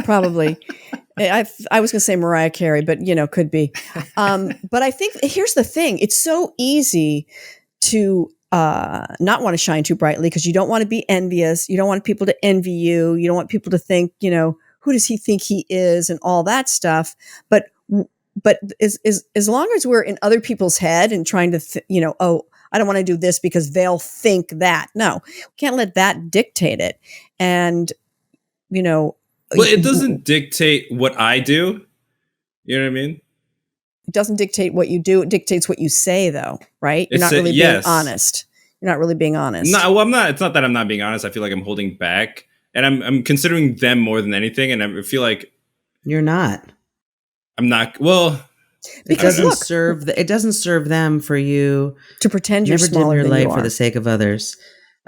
I was going to say Mariah Carey, but could be. But I think here's the thing: it's so easy to not want to shine too brightly because you don't want to be envious. You don't want people to envy you. You don't want people to think, who does he think he is, and all that stuff. But as long as we're in other people's head and trying to, I don't want to do this because they'll think that. No, we can't let that dictate it. And, well, it doesn't dictate what I do. You know what I mean? It doesn't dictate what you do. It dictates what you say, though, right? You're not really being honest. You're not really being honest. No, well, I'm not. It's not that I'm not being honest. I feel like I'm holding back, and I'm considering them more than anything. And I feel like you're not. I'm not. Well, because it doesn't serve them for you to pretend you're smaller than you are for the sake of others.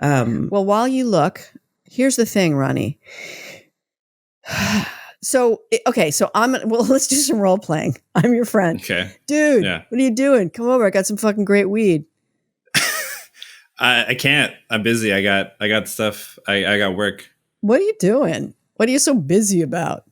Well, while you look, here's the thing, Ronnie. So let's do some role playing. I'm your friend. Okay. Dude, What are you doing? Come over. I got some fucking great weed. I can't. I'm busy. I got stuff. I got work. What are you doing? What are you so busy about?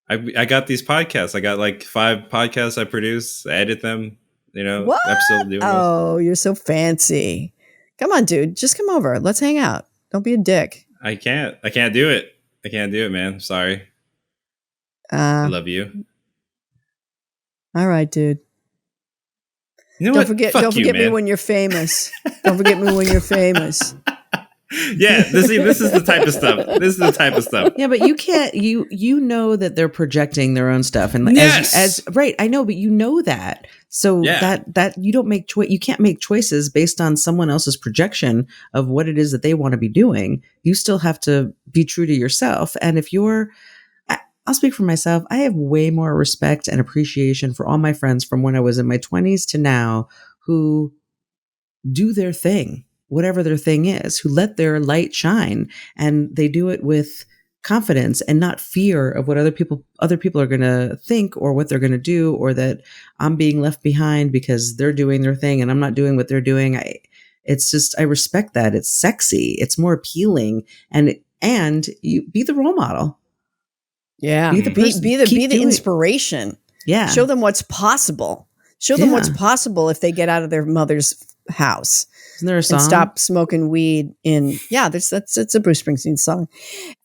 I got these podcasts. I got like 5 podcasts I produce, I edit them, What? I'm still doing you're so fancy. Come on, dude. Just come over. Let's hang out. Don't be a dick. I can't do it. I can't do it, man. Sorry. I love you. All right, dude. You know Don't what? forget Fuck you, me man. when you're famous. Don't forget me when you're famous. Yeah, this is the type of stuff. This is the type of stuff. Yeah, but you can't. You know that they're projecting their own stuff, and Yes! as right, I know, but you know that. So that you don't make you can't make choices based on someone else's projection of what it is that they want to be doing. You still have to be true to yourself. And if I'll speak for myself. I have way more respect and appreciation for all my friends from when I was in my 20s to now who do their thing, whatever their thing is, who let their light shine, and they do it with confidence and not fear of what other people are going to think or what they're going to do, or that I'm being left behind because they're doing their thing and I'm not doing what they're doing. I respect that. It's sexy. It's more appealing, and you be the role model. Yeah. Be the person. Be the inspiration. Yeah. Show them what's possible. Show them what's possible if they get out of their mother's house. Isn't there a song? And stop smoking weed it's a Bruce Springsteen song.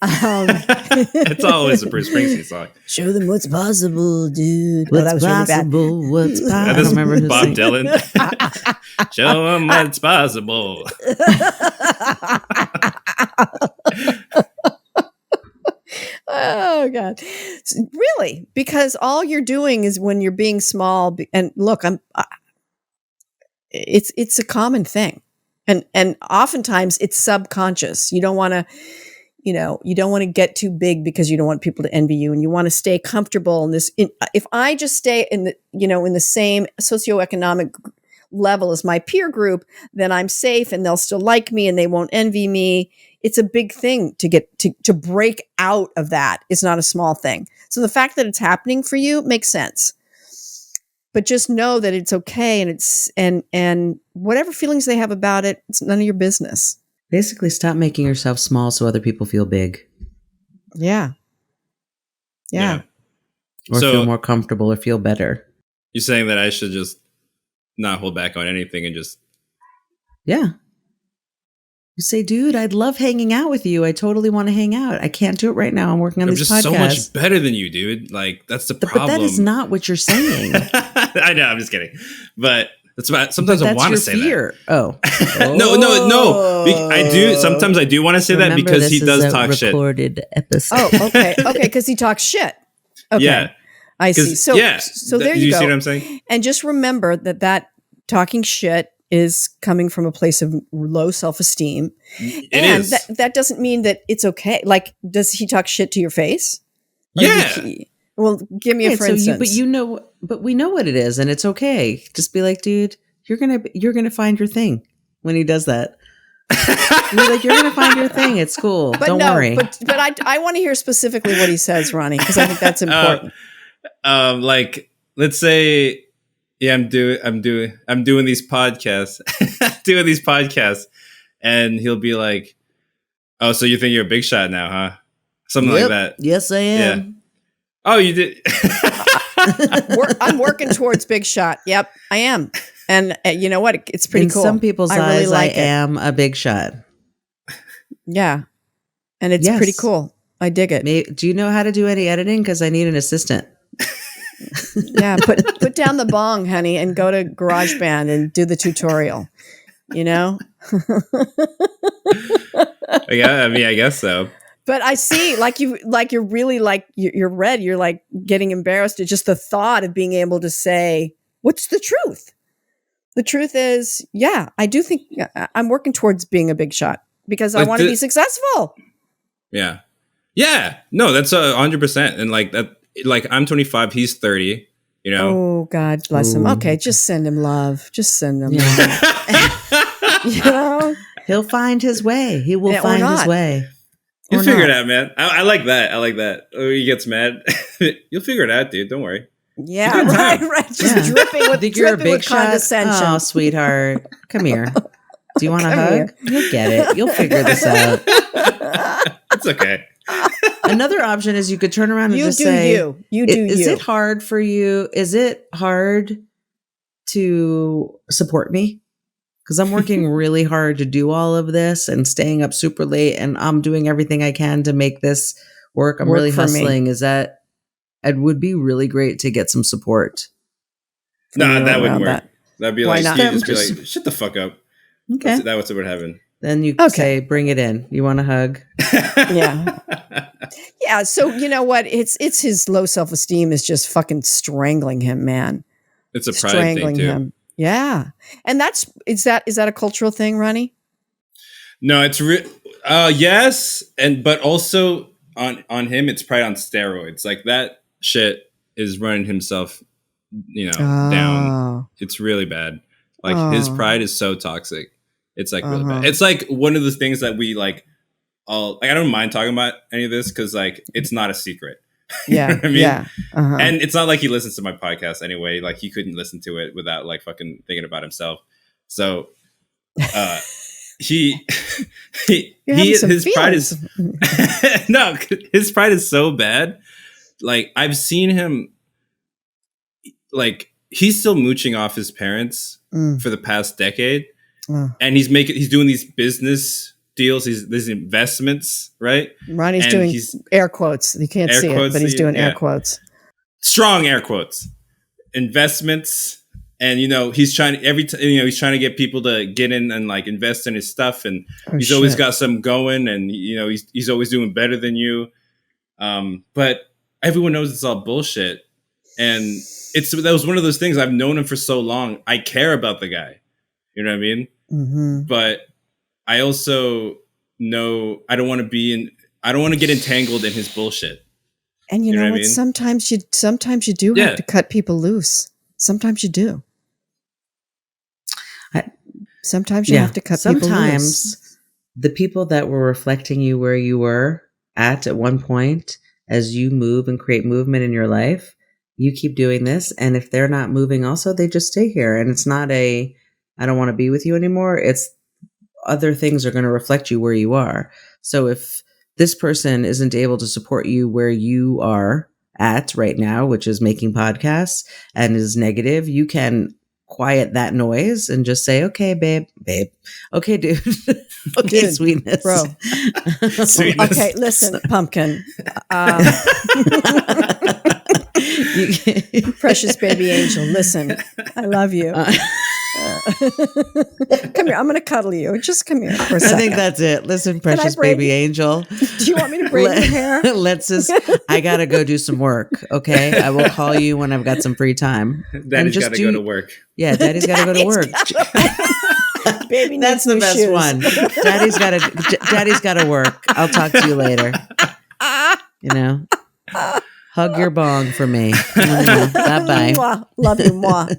It's always a Bruce Springsteen song. Show them what's possible, dude. What's that was possible? Really bad. What's possible? I This don't remember who Bob sang. Dylan. Show them what's possible. Oh God, really? Because all you're doing is when you're being small. And look, it's a common thing, and oftentimes it's subconscious. You don't want to get too big because you don't want people to envy you, and you want to stay comfortable in this. If I just stay in the same socioeconomic level as my peer group, then I'm safe, and they'll still like me, and they won't envy me. It's a big thing to get to break out of that. It's not a small thing. So the fact that it's happening for you makes sense. But just know that it's okay, and whatever feelings they have about it, it's none of your business. Basically, stop making yourself small so other people feel big. Yeah. Or So- feel more comfortable or feel better. You're saying that I should just not hold back on anything and just... Yeah. You say, dude, I'd love hanging out with you. I totally want to hang out. I can't do it right now. I'm working on I'm these just podcasts. so much better than you, dude. Like, that's the problem. But that is not what you're saying. I know, I'm just kidding. But that's about, sometimes I want to say fear. Oh. No. I do. Sometimes I do want to say that Remember, because he this does is a talk shit. recorded episode. Oh, okay, because he talks shit. Okay, Yeah. I see. So there Do you you go. see what I'm saying? And just remember that talking shit is coming from a place of low self-esteem. It and is. that doesn't mean that it's okay. Like, does he talk shit to your face? Or Yeah. Well, give me a for instance. But we know what it is, and it's okay. Just be like, dude, you're gonna find your thing when he does that. You're gonna find your thing. It's cool. Don't worry. But I want to hear specifically what he says, Ronnie, because I think that's important. Like, let's say, yeah, I'm doing these podcasts, and he'll be like, "Oh, so you think you're a big shot now, huh?" Something like that. Yes, I am. Yeah. Oh, you did. I'm working towards big shot. Yep, I am. And you know what? It's pretty In cool. some people's I really eyes, like I it. am a big shot. Yeah, and it's Yes. pretty cool. I dig it. Do you know how to do any editing? Because I need an assistant. Yeah, put down the bong, honey, and go to GarageBand and do the tutorial. You know? Yeah, I mean, I guess so. But I see, you're really you're red. You're like getting embarrassed at just the thought of being able to say, "What's the truth?" The truth is, yeah, I do think I'm working towards being a big shot because I want to be successful. Yeah. No, that's 100%. And like that, like I'm 25, he's 30. You know. Oh, God bless him. Okay, just send him love. Just send him love. You know, He'll find his way. He will find his way. You'll Or figure it not. out, man. I like that. Oh, he gets mad. You'll figure it out, dude. Don't worry. yeah, right. Just dripping with Think you're a big shot? condescension. Oh, sweetheart. Come here. Do you want a Come hug? here. You'll get it. You'll figure this out. It's okay. Another option is you could turn around and You just do say, you. You do Is you. it hard for you? Is it hard to support me? because I'm working really hard to do all of this and staying up super late, and I'm doing everything I can to make this work. I'm really hustling. Is that it would be really great to get some support. No, that wouldn't work. That'd be like, not? you just be like, shut the fuck up. Okay. That's what would happen. Then you say, bring it in. You want a hug? Yeah. Yeah. So you know what? It's his low self-esteem is just fucking strangling him, man. It's a pride thing too. Him. Yeah. And is that a cultural thing, Ronnie? No, it's yes. But also on him, it's pride on steroids. Like that shit is running himself, down. It's really bad. Like his pride is so toxic. It's like really bad. It's like one of the things that we like. I don't mind talking about any of this because like it's not a secret. Yeah, you know what I mean? Yeah. And it's not like he listens to my podcast anyway. Like he couldn't listen to it without like fucking thinking about himself. So, his pride is no, his pride is so bad. Like I've seen him, like he's still mooching off his parents for the past decade, and he's doing these business deals, these investments, right? Ronnie's doing air quotes. You can't see it, but he's doing air quotes. Strong air quotes. Investments, and he's trying he's trying to get people to get in and like invest in his stuff, and he's always got some going, and he's always doing better than you. But everyone knows it's all bullshit, and that was one of those things. I've known him for so long. I care about the guy. You know what I mean? Mm-hmm. But I also know I don't want to get entangled in his bullshit. And you know what? I mean? Sometimes you do have to cut people loose. Sometimes you do. Sometimes you have to cut people loose. Sometimes the people that were reflecting you where you were at one point, as you move and create movement in your life, you keep doing this. And if they're not moving also, they just stay here. And it's not I don't want to be with you anymore. It's other things are going to reflect you where you are. So if this person isn't able to support you where you are at right now, which is making podcasts, and is negative, you can quiet that noise and just say, okay, babe, okay, dude, okay, dude, sweetness, bro, sweetness. Okay, listen, pumpkin, precious baby angel, listen, I love you. Come here. I'm going to cuddle you. Just come here for a second. I think that's it. Listen, precious baby angel. Do you want me to braid your hair? I got to go do some work. Okay. I will call you when I've got some free time. Daddy's got to go to work. Yeah. Daddy's got to go to work. Baby, that's the best shoes. One. Daddy's got to work. I'll talk to you later. Hug your bong for me. Bye-bye. Mwah. Love you, mwah.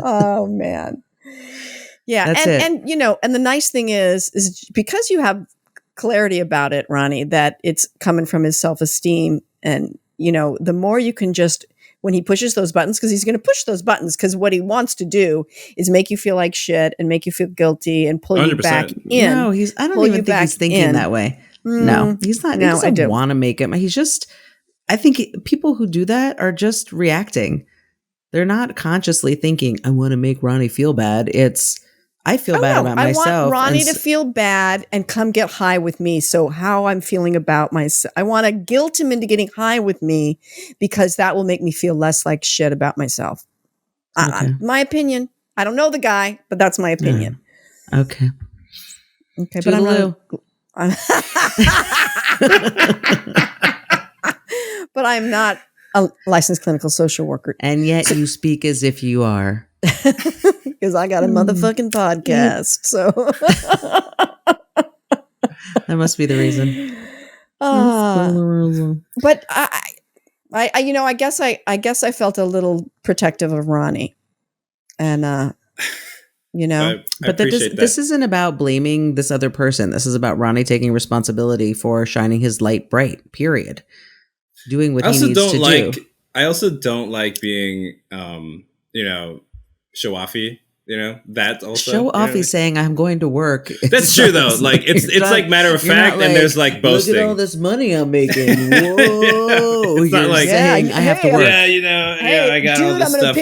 Oh, man. Yeah. That's it. And the nice thing is because you have clarity about it, Ronnie, that it's coming from his self-esteem. And, the more you can just, when he pushes those buttons, because he's going to push those buttons, because what he wants to do is make you feel like shit and make you feel guilty and pull 100%. You back in. No, I don't even think he's thinking that way. No, he's not. No, he doesn't want to make it. He's just... I think people who do that are just reacting. They're not consciously thinking, I want to make Ronnie feel bad. It's, I feel bad about myself. I want Ronnie to feel bad and come get high with me. So how I'm feeling about myself, I want to guilt him into getting high with me because that will make me feel less like shit about myself. Okay. My opinion. I don't know the guy, but that's my opinion. Yeah. Okay. Okay. But but I'm not a licensed clinical social worker. And yet you speak as if you are. Because I got a motherfucking podcast. So that must be the reason. But I guess I felt a little protective of Ronnie. And but this isn't about blaming this other person. This is about Ronnie taking responsibility for shining his light bright, period. Doing what he needs to do. I also don't like being, show-offy. That also show-offy saying I'm going to work. That's true though. Like it's like matter of fact, and there's like boasting. Look at all this money I'm making. Whoa! It's not like saying I have to work. Yeah, I got all this stuff.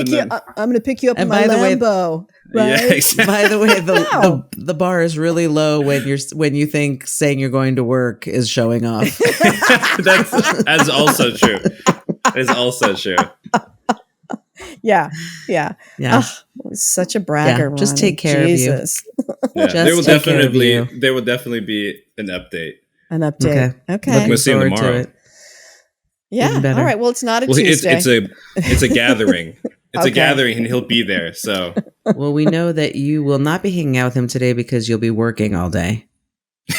I'm going to pick you up in my Lambo. Yeah, right? exactly. By the way, No. the bar is really low when you think saying you're going to work is showing off. That's also true. It's also true. Yeah. Yeah. Oh, such a bragger, Just Ronnie. take care of you. Jesus. Yeah, Just take care of you. there will definitely be an update. An update. Okay. We'll see him Forward to tomorrow. it. Yeah. Even better. All right. Well, it's not a Well, Tuesday. it's a gathering. It's Okay. a gathering, and he'll be there. So Well, we know that you will not be hanging out with him today because you'll be working all day.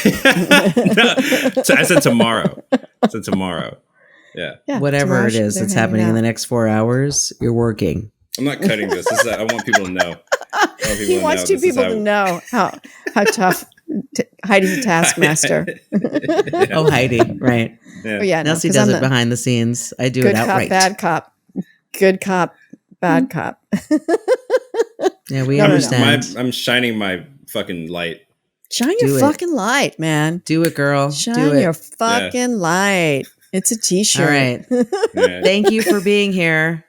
No, so I said tomorrow. Yeah, Yeah, Whatever tomorrow it is they're that's hanging happening in out. the next 4 hours, you're working. I'm not cutting this. I want people to know. He wants two people to know how tough Heidi's a taskmaster. Yeah. Oh, Heidi, right. Yeah. Oh, yeah, no, Nelsie 'cause does I'm it behind the scenes. I do good it cop, outright. bad cop. Good cop, bad cop. Yeah, we No, no, no. understand. I'm shining my fucking light. Shine Do your it. fucking light, man. Do it, girl. Shine do it. your fucking light. It's a t-shirt. All right. Yeah. Thank you for being here.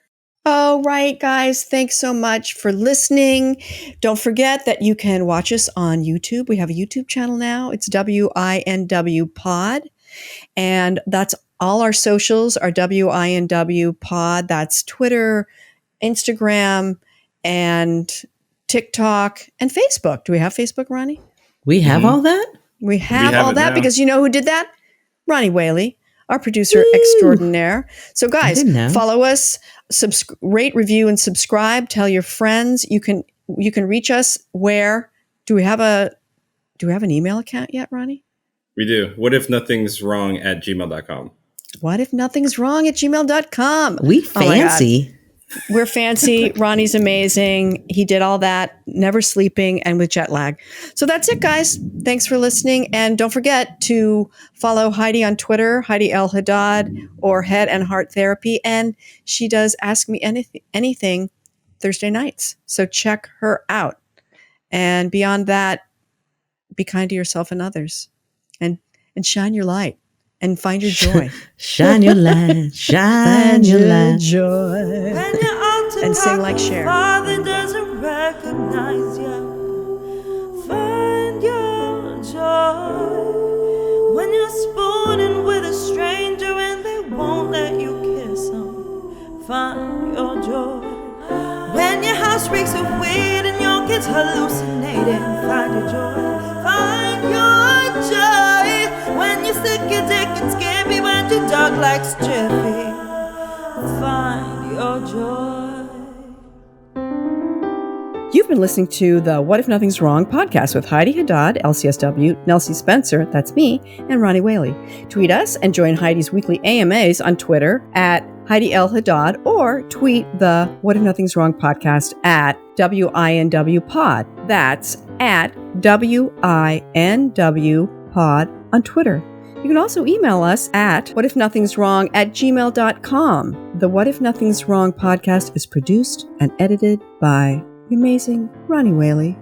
All right, guys. Thanks so much for listening. Don't forget that you can watch us on YouTube. We have a YouTube channel now. It's WINW Pod. And that's all our socials are WINW Pod. That's Twitter, Instagram, and TikTok, and Facebook. Do we have Facebook, Ronnie? We have all that? We have have all it that now. because you know who did that? Ronnie Whaley, our producer extraordinaire. So guys, didn't know. follow us, rate, review, and subscribe. Tell your friends. You can reach us where? Do we have an email account yet, Ronnie? We do. What if nothing's wrong at gmail.com? What if nothing's wrong at gmail.com? We Oh my God. fancy. We're fancy. Ronnie's amazing. He did all that, never sleeping and with jet lag. So that's it, guys. Thanks for listening. And don't forget to follow Heidi on Twitter, Heidi L. Haddad, or Head and Heart Therapy. And she does Ask Me Anything Thursday nights. So check her out. And beyond that, be kind to yourself and others. And shine your light. And find your joy. Shine your light. Shine your light. joy. When you're out to And sing talk, like the Cher. Father doesn't recognize you. Find your joy. When you're spooning with a stranger and they won't let you kiss them. Find your joy. When your house reeks of weed and your kids hallucinating. Find your joy. Find your joy. When you're sick, you're dick and scabby, but your dog likes Jiffy. Find your joy. You've been listening to the What If Nothing's Wrong podcast with Heidi Haddad, LCSW, Nelsie Spencer, that's me, and Ronnie Whaley. Tweet us and join Heidi's weekly AMAs on Twitter at Heidi L. Haddad, or tweet the What If Nothing's Wrong podcast at WINW Pod. That's at WINW Pod on Twitter. You can also email us at whatifnothingswrong@gmail.com. The What If Nothing's Wrong podcast is produced and edited by the amazing Ronnie Whaley.